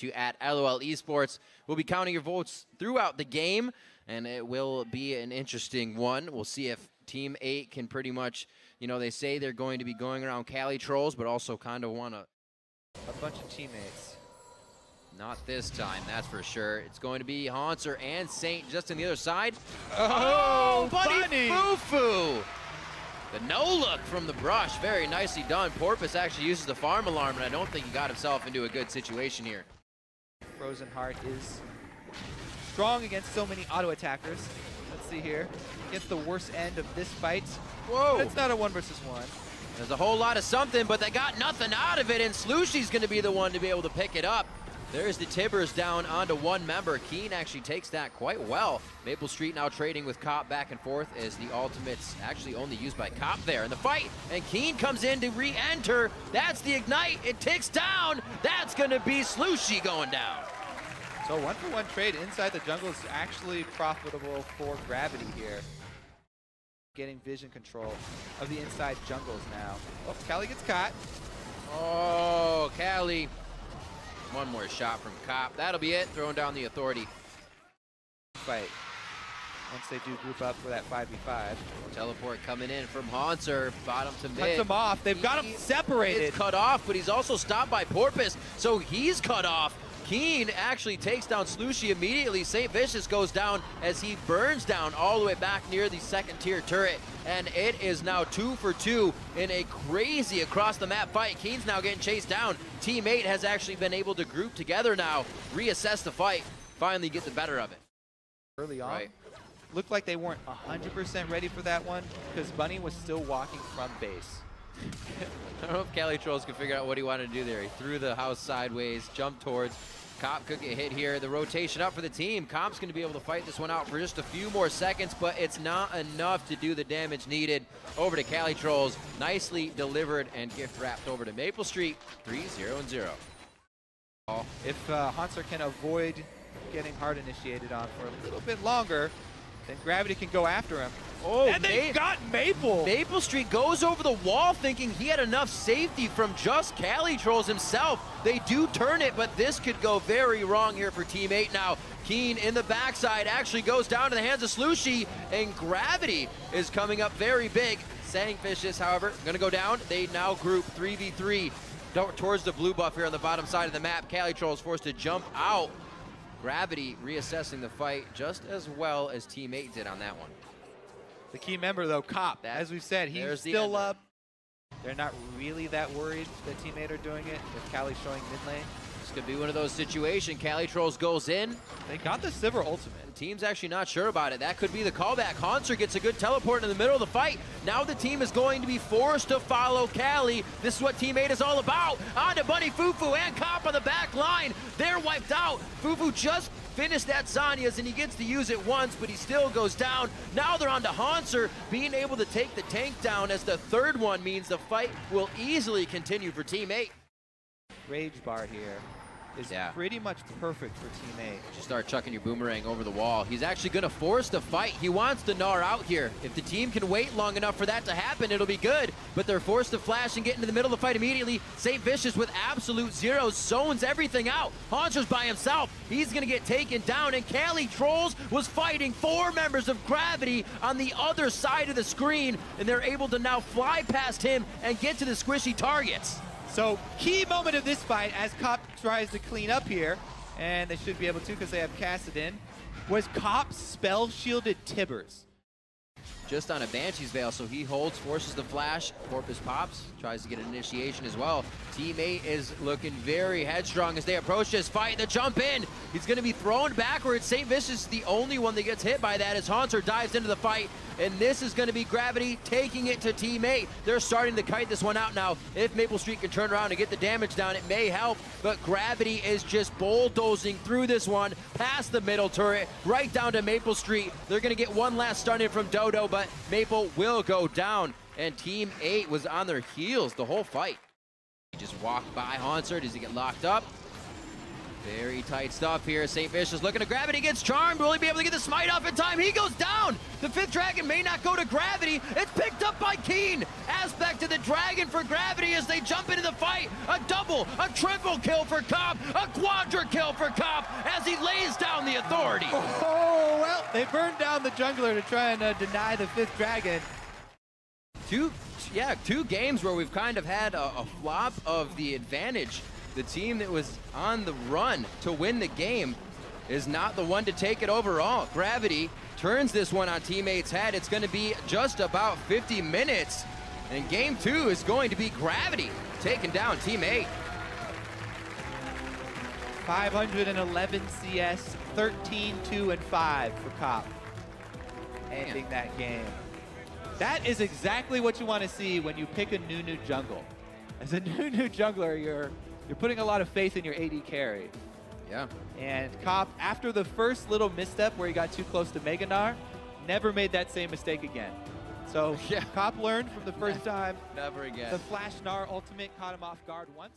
at LOL Esports. We'll be counting your votes throughout the game, and it will be an interesting one. We'll see if Team 8 can pretty much, you know, they say they're going to be going around Cali trolls, but also kind of want a bunch of teammates. Not this time, that's for sure. It's going to be Haunter and Saint just on the other side. Oh, Buddy Foo-Foo! The no-look from the brush, very nicely done. Porpoise actually uses the farm alarm, and I don't think he got himself into a good situation here. Frozen Heart is strong against so many auto attackers. Let's see here. Gets the worst end of this fight. Whoa! But it's not a 1 versus 1. There's a whole lot of something, but they got nothing out of it, and Slushy's going to be the one to be able to pick it up. There's the Tibbers down onto one member. Keen actually takes that quite well. Maple Street now trading with Cop back and forth as the ultimates actually only used by Cop there in the fight. And Keen comes in to re-enter. That's the ignite. It ticks down. That's going to be Slushy going down. So 1-for-1 trade inside the jungle is actually profitable for Gravity here. Getting vision control of the inside jungles now. Oh, Cali gets caught. Oh, Cali. One more shot from Cop. That'll be it. Throwing down the authority. Fight. Once they do group up for that 5v5. Teleport coming in from Haunter. Bottom to mid. Cuts him off. They've got him separated. It's cut off, but he's also stopped by Porpoise, so he's cut off. Keen actually takes down Slushy immediately. St. Vicious goes down as he burns down all the way back near the second tier turret. And it is now 2 for 2 in a crazy across the map fight. Keen's now getting chased down. Team 8 has actually been able to group together now, reassess the fight, finally get the better of it. Early on, right. Looked like they weren't 100% ready for that one because Bunny was still walking from base. I don't know if Cali Trolls could figure out what he wanted to do there. He threw the house sideways, jumped towards. Cop could get hit here. The rotation up for the team. Cop's going to be able to fight this one out for just a few more seconds, but it's not enough to do the damage needed. Over to Cali Trolls. Nicely delivered and gift wrapped over to Maple Street. 3-0-0. If Haunter can avoid getting hard initiated on for a little bit longer, then Gravity can go after him. Oh, and they got Maple! Maple Street goes over the wall thinking he had enough safety from just Cali Trolls himself. They do turn it, but this could go very wrong here for Team 8 now. Keen in the backside actually goes down to the hands of Slushy, and Gravity is coming up very big. Sangfishes, however, gonna go down. They now group 3v3 towards the blue buff here on the bottom side of the map. Cali Trolls forced to jump out. Gravity reassessing the fight just as well as Team 8 did on that one. The key member, though, Cop, as we've said, he's still up. They're not really that worried that Team 8 are doing it with Cali showing mid lane. This could be one of those situations. Cali Trolls goes in. They got the Sivir ultimate. The team's actually not sure about it. That could be the callback. Haunter gets a good teleport in the middle of the fight. Now the team is going to be forced to follow Cali. This is what Team 8 is all about. On to Bunny Foo-Foo and Cop on the back line. They're wiped out. Foo-Foo just finished that Zanya's and he gets to use it once, but he still goes down. Now they're on to Haunter, being able to take the tank down as the third one means the fight will easily continue for Team 8. Rage bar here is pretty much perfect for Team 8. Just start chucking your boomerang over the wall. He's actually going to force the fight. He wants to gnaw out here. If the team can wait long enough for that to happen, it'll be good. But they're forced to flash and get into the middle of the fight immediately. St. Vicious with absolute zeros zones everything out. Haunter's by himself. He's going to get taken down. And Cali Trolls was fighting 4 members of Gravity on the other side of the screen. And they're able to now fly past him and get to the squishy targets. So, key moment of this fight as Cop tries to clean up here, and they should be able to because they have Cassidin, was Cop's spell-shielded Tibbers. Just on a Banshee's Veil, so he holds, forces the flash. Porpoise pops, tries to get an initiation as well. Team 8 is looking very headstrong as they approach this fight. The jump in, he's going to be thrown backwards. St. Vicious is the only one that gets hit by that as Haunter dives into the fight. And this is going to be Gravity taking it to Team 8. They're starting to kite this one out now. If Maple Street can turn around and get the damage down, it may help. But Gravity is just bulldozing through this one, past the middle turret, right down to Maple Street. They're going to get one last stun in from Dodo, but Maple will go down. And Team 8 was on their heels the whole fight. He just walked by Haunter. Does he get locked up? Very tight stuff here. St. Vicious looking to Gravity, gets charmed. Will he be able to get the smite off in time? He goes down. The 5th Dragon may not go to Gravity. It's picked up by Keen. Aspect to the Dragon for Gravity as they jump into the fight. A double, a triple kill for Cop, a quadra kill for Cop as he lays down the Authority. Oh, well, they burned down the jungler to try and deny the 5th Dragon. Two games where we've kind of had a flop of the advantage. The team that was on the run to win the game is not the one to take it overall. Gravity turns this one on Teammate's head. It's going to be just about 50 minutes. And game 2 is going to be Gravity taking down Teammate. 511 CS, 13-2-5 for Cop. Ending that game. That is exactly what you want to see when you pick a new jungle. As a new jungler, you're putting a lot of faith in your AD carry. Yeah. And Cop, after the first little misstep where he got too close to Meganar, never made that same mistake again. So yeah. Cop learned from the first time. Never again. The Flash Gnar ultimate caught him off guard once.